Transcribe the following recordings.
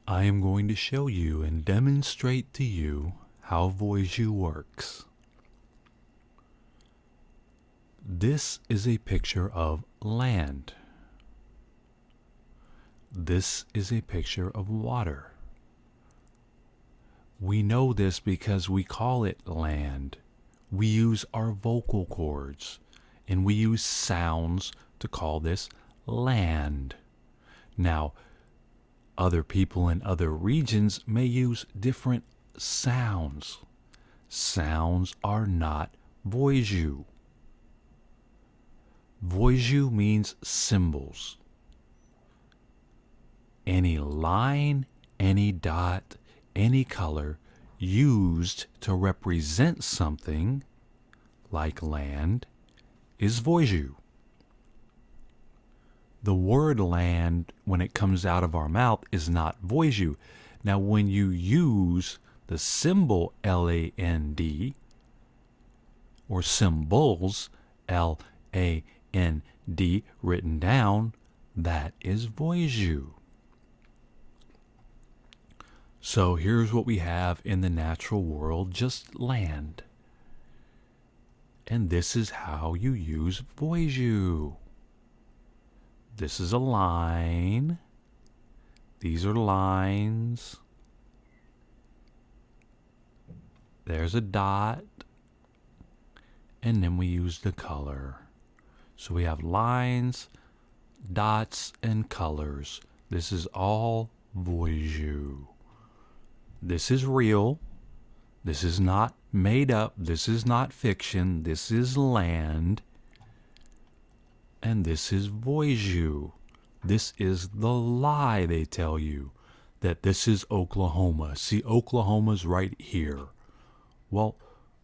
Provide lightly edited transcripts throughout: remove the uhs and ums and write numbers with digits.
I am going to show you and demonstrate to you how VOYXU works. This is a picture of land. This is a picture of water. We know this because we call it land. We use our vocal cords and we use sounds to call this land. Now, other people in other regions may use different sounds. Sounds are not VOYXU. VOYXU means symbols. Any line, any dot, any color used to represent something, like land, is VOYXU. The word land, when it comes out of our mouth, is not VOYXU. Now, when you use the symbol L-A-N-D, or symbols L-A-N-D written down, that is VOYXU. So here's what we have in the natural world, just land. And this is how you use VOYXU. This is a line. These are lines. There's a dot. And then we use the color. So we have lines, dots, and colors. This is all VOYXU. This is real. This is not made up. This is not fiction. This is land. And this is VOYXU. This is the lie they tell you, that this is Oklahoma. See, Oklahoma's right here. Well,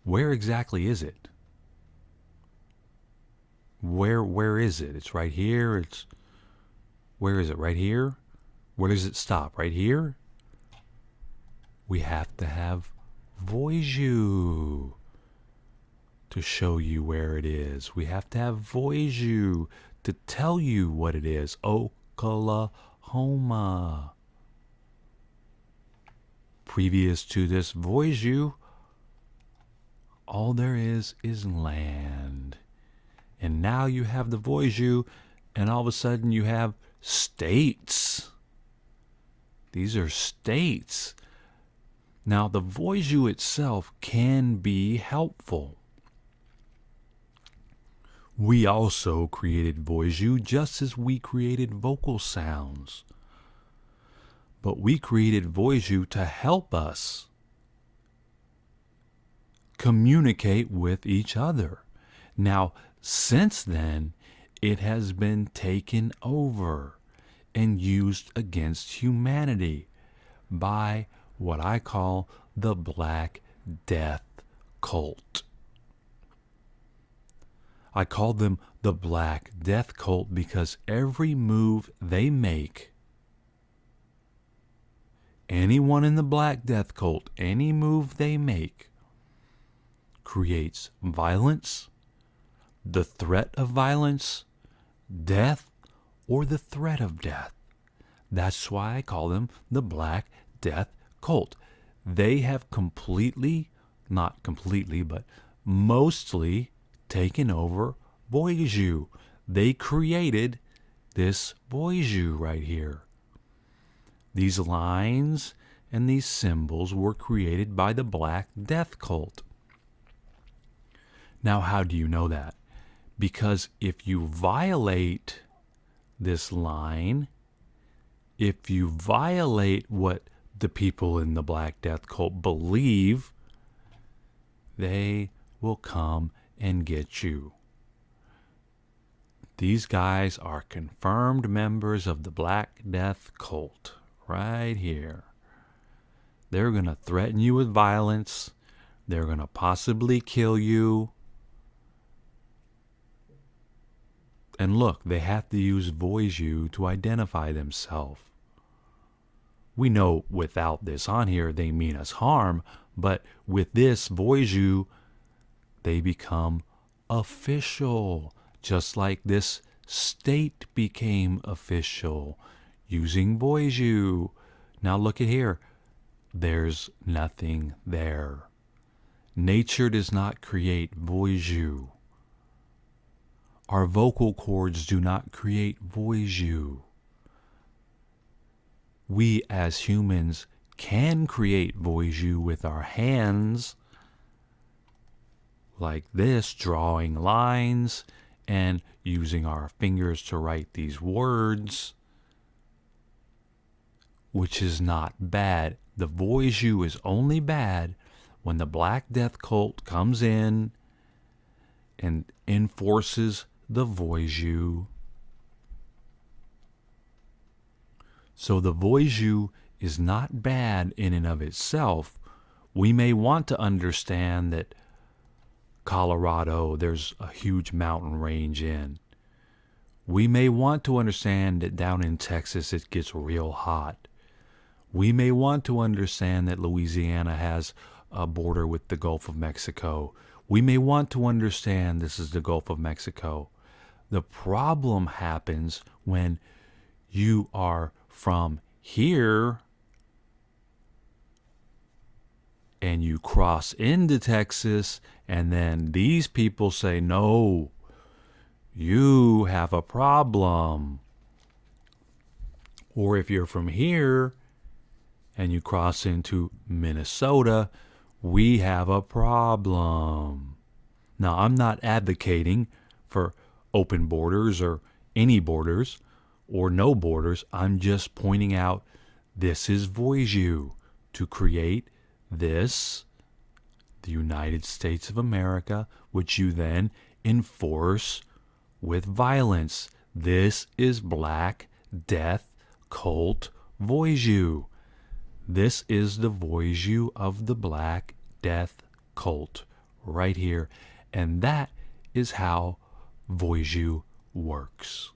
where exactly is it? Where is it? It's right here. Where is it? Right here? Where does it stop? Right here? We have to have VOYXU to show you where it is. We have to have VOYXU to tell you what it is. Oklahoma. Previous to this VOYXU, all there is land. And now you have the VOYXU, and all of a sudden you have states. These are states. Now, the VOYXU itself can be helpful. We also created VOYXU just as we created vocal sounds. But we created VOYXU to help us communicate with each other. Now, since then, it has been taken over and used against humanity by what I call the Black Death Cult. I call them the Black Death Cult because every move they make, anyone in the Black Death Cult, any move they make, creates violence, the threat of violence, death, or the threat of death. That's why I call them the Black Death Cult. They have completely, not completely, but mostly taken over VOYXU. They created this VOYXU right here. These lines and these symbols were created by the Black Death Cult. Now, how do you know that? Because if you violate this line, if you violate what the people in the Black Death Cult believe, they will come and get you. These guys are confirmed members of the Black Death Cult right here. They're going to threaten you with violence. They're going to possibly kill you. And look, they have to use VOYXU to identify themselves. We know without this on here, they mean us harm, but with this VOYXU, they become official, just like this state became official using VOYXU. Now look at here. There's nothing there. Nature does not create VOYXU. Our vocal cords do not create VOYXU. We as humans can create VOYXU with our hands, like this, drawing lines and using our fingers to write these words, which is not bad. The VOYXU is only bad when the Black Death cult comes in and enforces the VOYXU. So the VOYXU is not bad in and of itself. We may want to understand that Colorado, there's a huge mountain range in. We may want to understand that down in Texas it gets real hot. We may want to understand that Louisiana has a border with the Gulf of Mexico. We may want to understand this is the Gulf of Mexico. The problem happens when you are from here and you cross into Texas, and then these people say, no, you have a problem. Or if you're from here and you cross into Minnesota, we have a problem. Now, I'm not advocating for open borders or any borders or no borders. I'm just pointing out this is VOYXU, to create this, the United States of America, which you then enforce with violence. This is Black Death Cult VOYXU. This is the VOYXU of the Black Death Cult right here. And that is how VOYXU works.